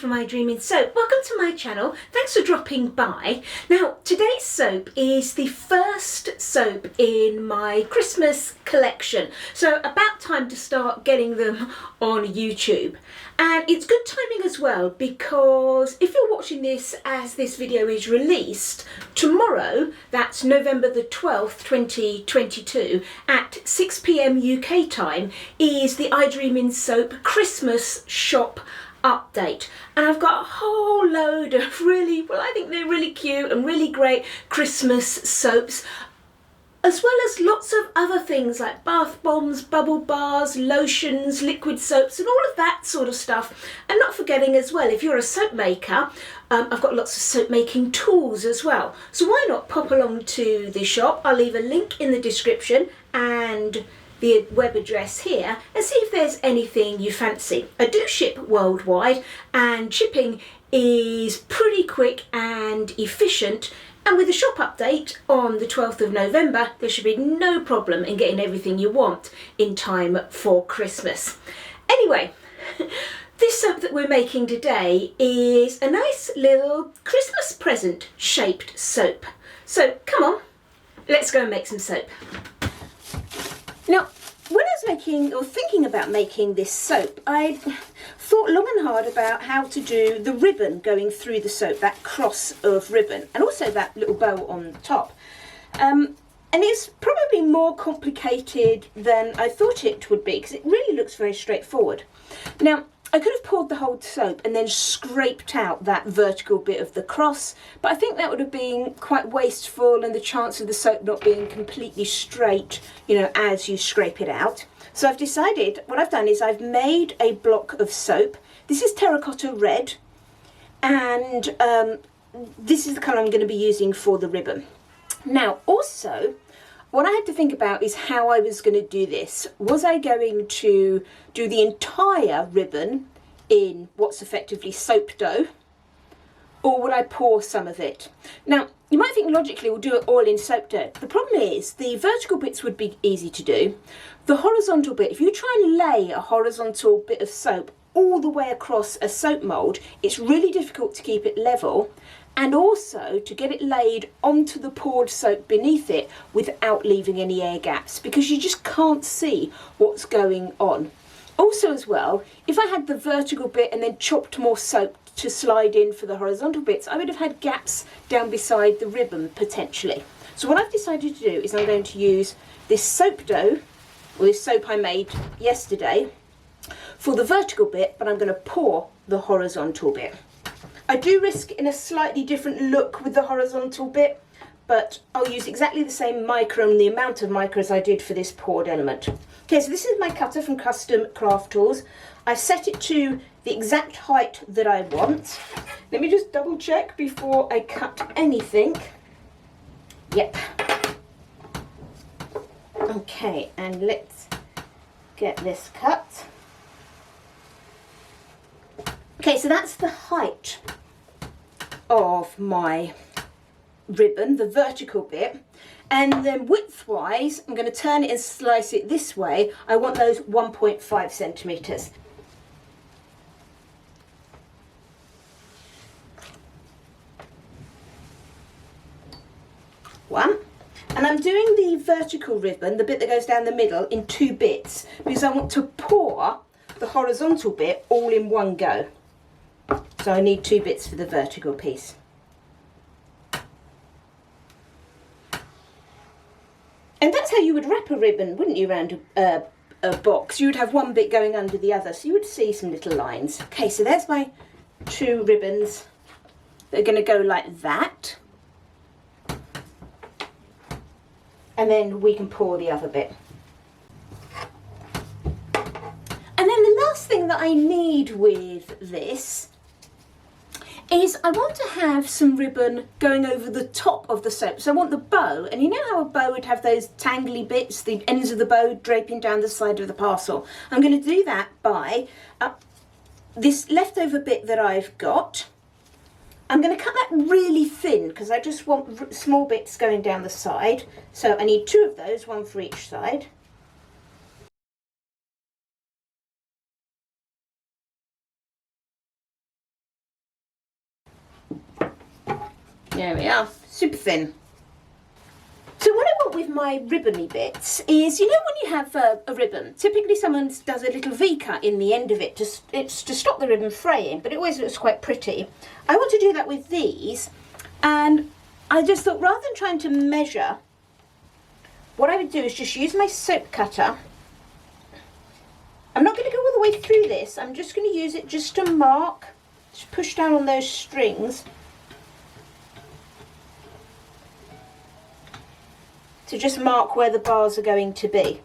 from My Dreaming Soap. Welcome to my channel. Thanks for dropping by. Now, today's soap is the first soap in my Christmas collection. So about time to start getting them on YouTube. And it's good timing as well, because if you're watching this as this video is released, tomorrow, that's November the 12th, 2022, at 6 PM UK time, is the I Dreaming Soap Christmas shop update. And I've got a whole load of I think they're really cute and really great Christmas soaps, as well as lots of other things like bath bombs, bubble bars, lotions, liquid soaps and all of that sort of stuff. And not forgetting as well, if you're a soap maker, I've got lots of soap making tools as well. So why not pop along to the shop? I'll leave a link in the description and the web address here, and see if there's anything you fancy. I do ship worldwide, and shipping is pretty quick and efficient. And with the shop update on the 12th of November, there should be no problem in getting everything you want in time for Christmas. Anyway, this soap that we're making today is a nice little Christmas present shaped soap. So come on, let's go and make some soap. Now, when I was thinking about making this soap, I thought long and hard about how to do the ribbon going through the soap, that cross of ribbon, and also that little bow on the top. And it's probably more complicated than I thought it would be, because it really looks very straightforward. Now, I could have poured the whole soap and then scraped out that vertical bit of the cross, but I think that would have been quite wasteful, and the chance of the soap not being completely straight, as you scrape it out. So I've decided, what I've done is I've made a block of soap. This is terracotta red, and this is the colour I'm going to be using for the ribbon. Now, also, what I had to think about is how I was going to do this. Was I going to do the entire ribbon in what's effectively soap dough, or would I pour some of it? Now, you might think logically we'll do it all in soap dough. The problem is the vertical bits would be easy to do. The horizontal bit, if you try and lay a horizontal bit of soap all the way across a soap mould, it's really difficult to keep it level, and also to get it laid onto the poured soap beneath it without leaving any air gaps, because you just can't see what's going on. Also as well, if I had the vertical bit and then chopped more soap to slide in for the horizontal bits, I would have had gaps down beside the ribbon potentially. So what I've decided to do is I'm going to use this soap dough, or this soap I made yesterday, for the vertical bit, but I'm going to pour the horizontal bit. I do risk in a slightly different look with the horizontal bit, but I'll use exactly the same micro and the amount of micro as I did for this poured element. Okay, so this is my cutter from Custom Craft Tools. I've set it to the exact height that I want. Let me just double check before I cut anything. Yep. Okay, and let's get this cut. Okay, so that's the height of my ribbon, the vertical bit. And then width-wise, I'm going to turn it and slice it this way. I want those 1.5 centimetres. One. And I'm doing the vertical ribbon, the bit that goes down the middle, in two bits, because I want to pour the horizontal bit all in one go. So I need two bits for the vertical piece. And that's how you would wrap a ribbon, wouldn't you, around a box? You would have one bit going under the other, so you would see some little lines. Okay, so there's my two ribbons. They're going to go like that. And then we can pour the other bit. And then the last thing that I need with this is I want to have some ribbon going over the top of the soap. So I want the bow, and you know how a bow would have those tangly bits, the ends of the bow draping down the side of the parcel. I'm going to do that by this leftover bit that I've got. I'm going to cut that really thin because I just want small bits going down the side. So I need two of those, one for each side. There we are, super thin. So what I want with my ribbony bits is, you know when you have a ribbon, typically someone does a little V-cut in the end of it to stop the ribbon fraying, but it always looks quite pretty. I want to do that with these, and I just thought rather than trying to measure, what I would do is just use my soap cutter. I'm not going to go all the way through this, I'm just going to use it just to mark, just push down on those strings. To just mark where the bars are going to be.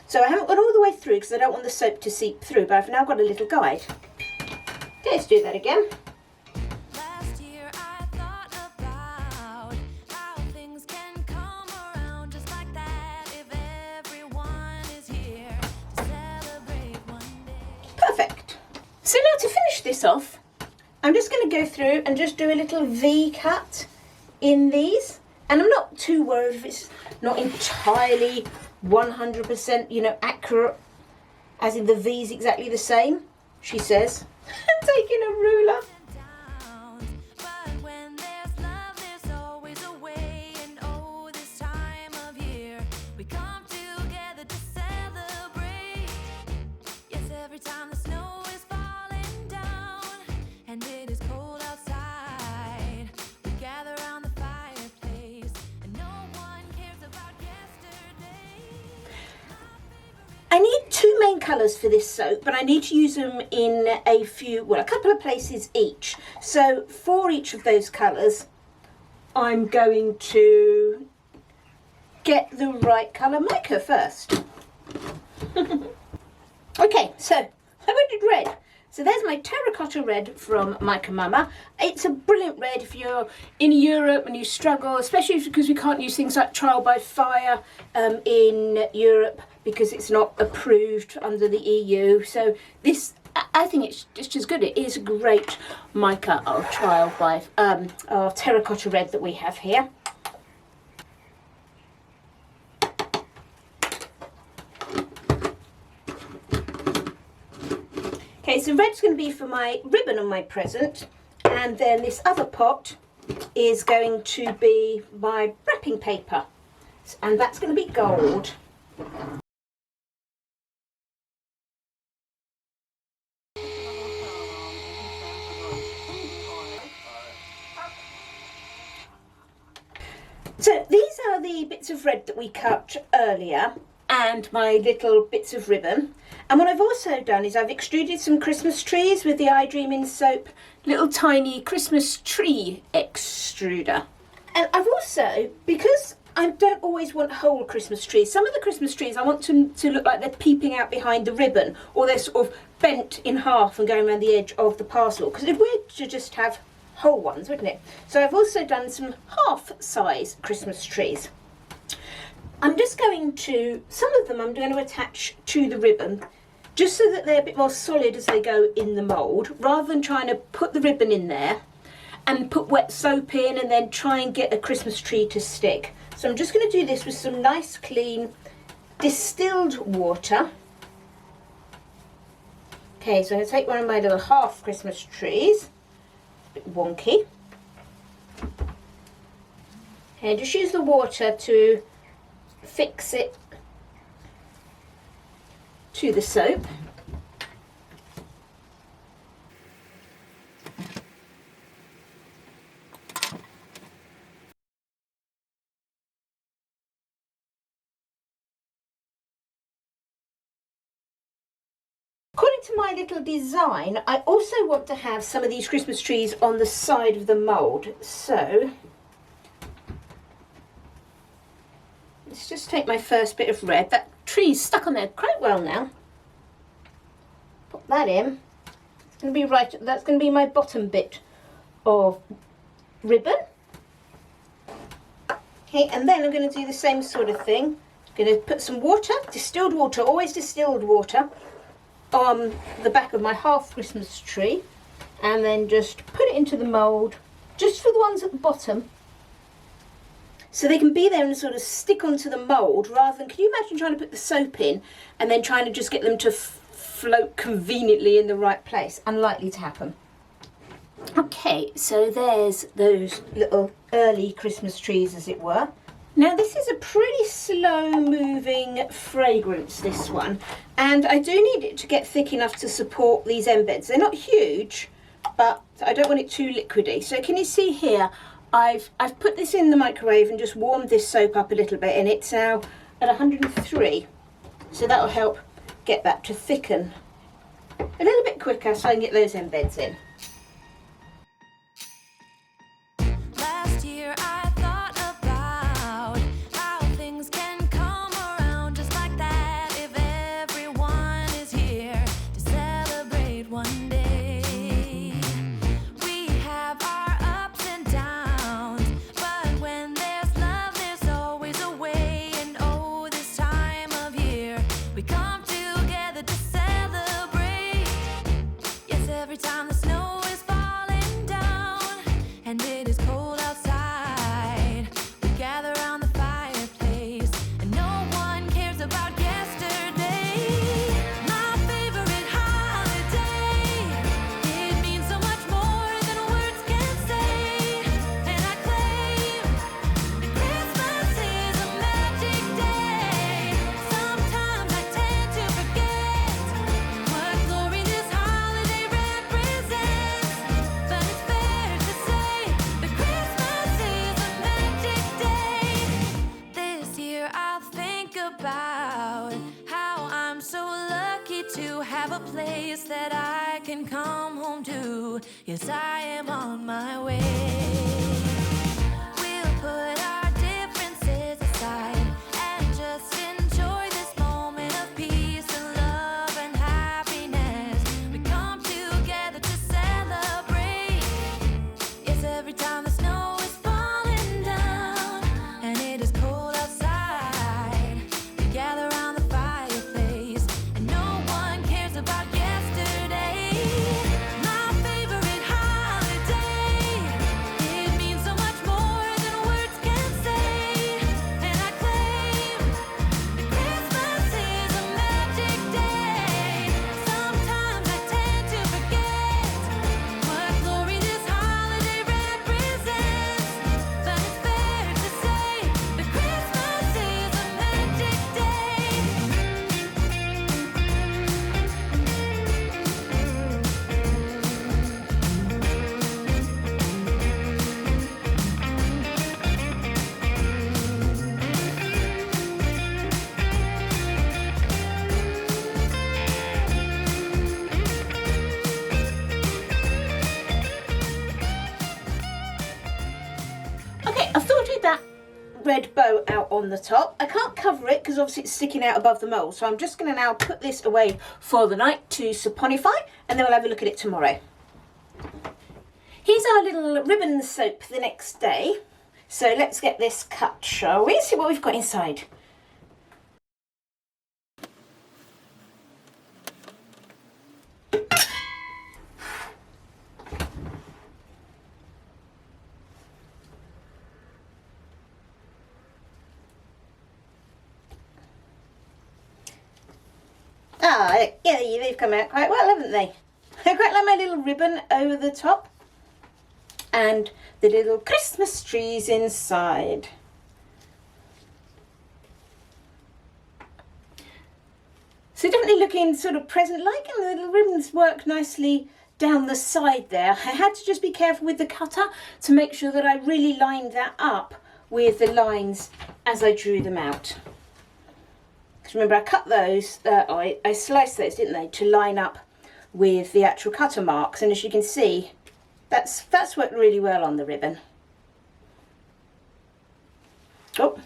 So I haven't gone all the way through because I don't want the soap to seep through, but I've now got a little guide. Okay, let's do that again. Last year I thought about how things can come around just like that if everyone is here to celebrate one day. Perfect. So now to finish this off, I'm just going to go through and just do a little V cut in these. And I'm not too worried if it's not entirely 100%, you know, accurate, as in the V's exactly the same, she says. Taking a ruler. But when there's love, there's always a way. And oh, this time of year, we come together to celebrate. Yes, every time the snow is falling down and it is cold outside, we gather around the fireplace and no one cares about yesterday. I need two main colours for this soap, but I need to use them in a couple of places each. So for each of those colours, I'm going to get the right colour mica first. Okay, so I wanted red. So there's my terracotta red from Mica Mama. It's a brilliant red if you're in Europe and you struggle, especially because we can't use things like trial by fire in Europe because it's not approved under the EU. So this, I think it's just as good. It is a great mica or trial by our terracotta red that we have here. Okay, so red's going to be for my ribbon on my present, and then this other pot is going to be my wrapping paper, and that's going to be gold. So these are the bits of red that we cut earlier, and my little bits of ribbon. And what I've also done is I've extruded some Christmas trees with the iDream soap little tiny Christmas tree extruder. And I've also, because I don't always want whole Christmas trees, some of the Christmas trees I want to look like they're peeping out behind the ribbon, or they're sort of bent in half and going around the edge of the parcel, because it'd be weird to just have whole ones, wouldn't it? So I've also done some half-size Christmas trees. I'm just going to, some of them I'm going to attach to the ribbon, just so that they're a bit more solid as they go in the mould, rather than trying to put the ribbon in there and put wet soap in and then try and get a Christmas tree to stick. So I'm just going to do this with some nice clean distilled water. Okay, so I'm going to take one of my little half Christmas trees, a bit wonky. Okay, just use the water to fix it to the soap. According to my little design, I also want to have some of these Christmas trees on the side of the mould. So let's just take my first bit of red. That tree's stuck on there quite well now. Pop that in. It's going to be right. That's going to be my bottom bit of ribbon. Okay, and then I'm going to do the same sort of thing. I'm going to put some water, distilled water, always distilled water, on the back of my half Christmas tree, and then just put it into the mould, just for the ones at the bottom, so they can be there and sort of stick onto the mould, rather than, can you imagine trying to put the soap in and then trying to just get them to float conveniently in the right place? Unlikely to happen. Okay, so there's those little early Christmas trees, as it were. Now this is a pretty slow moving fragrance, this one, and I do need it to get thick enough to support these embeds. They're not huge, but I don't want it too liquidy. So can you see here, I've put this in the microwave and just warmed this soap up a little bit, and it's now at 103. So that'll help get that to thicken a little bit quicker so I can get those embeds in. Last year I thought about how things can come around just like that if everyone is here to celebrate one day. We have our ups and downs, but when there's love, there's always a way. And oh, this time of year, we come together to celebrate. Yes, every time the snow is falling down and it is cold outside, we gather around the fireplace and no one cares about yesterday. My favorite holiday, it means so much more than words can say. And I claim that Christmas is a magic day. Sometimes I tend to forget what glory this holiday represents, but it's fair to say that Christmas is a magic day. This year I'll think about how I'm so lucky to have a place that I can come home to. Yes, I am on my way. We'll put our differences aside and just enjoy this moment of peace and love and happiness. We come together to celebrate. Yes, every time the snow is falling down and it is cold outside, we gather around the fireplace and no one cares about yesterday. My favorite holiday, it means so much more than words can say. And I claim that Christmas is a magic day. Sometimes I tend to forget what glory this holiday represents, but it's fair to say that Christmas is a magic day. Okay, I've sorted that red bow out on the top. I can't cover it because obviously it's sticking out above the mould, so I'm just going to now put this away for the night to saponify, and then we'll have a look at it tomorrow. Here's our little ribbon soap the next day. So let's get this cut, shall we? See what we've got inside. Ah, yeah, they've come out quite well, haven't they? I quite like my little ribbon over the top and the little Christmas trees inside. So definitely looking sort of present-like, and the little ribbons work nicely down the side there. I had to just be careful with the cutter to make sure that I really lined that up with the lines as I drew them out. Because remember, I cut those, I sliced those, didn't they, to line up with the actual cutter marks, and as you can see, that's worked really well on the ribbon. Oh,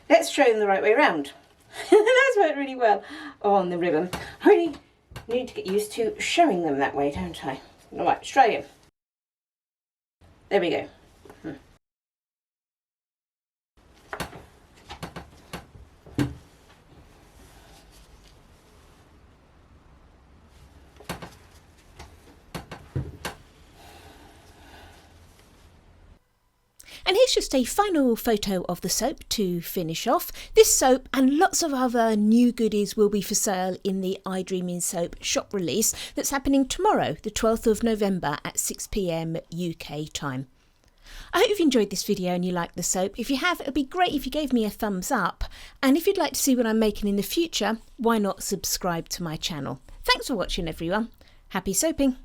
let's show them the right way around. That's worked really well on the ribbon. I really need to get used to showing them that way, don't I? All right, let's try again. There we go. And here's just a final photo of the soap to finish off. This soap and lots of other new goodies will be for sale in the I Dreaming Soap shop release that's happening tomorrow, the 12th of November at 6 p.m. UK time. I hope you've enjoyed this video and you like the soap. If you have, it would be great if you gave me a thumbs up. And if you'd like to see what I'm making in the future, why not subscribe to my channel? Thanks for watching, everyone. Happy soaping!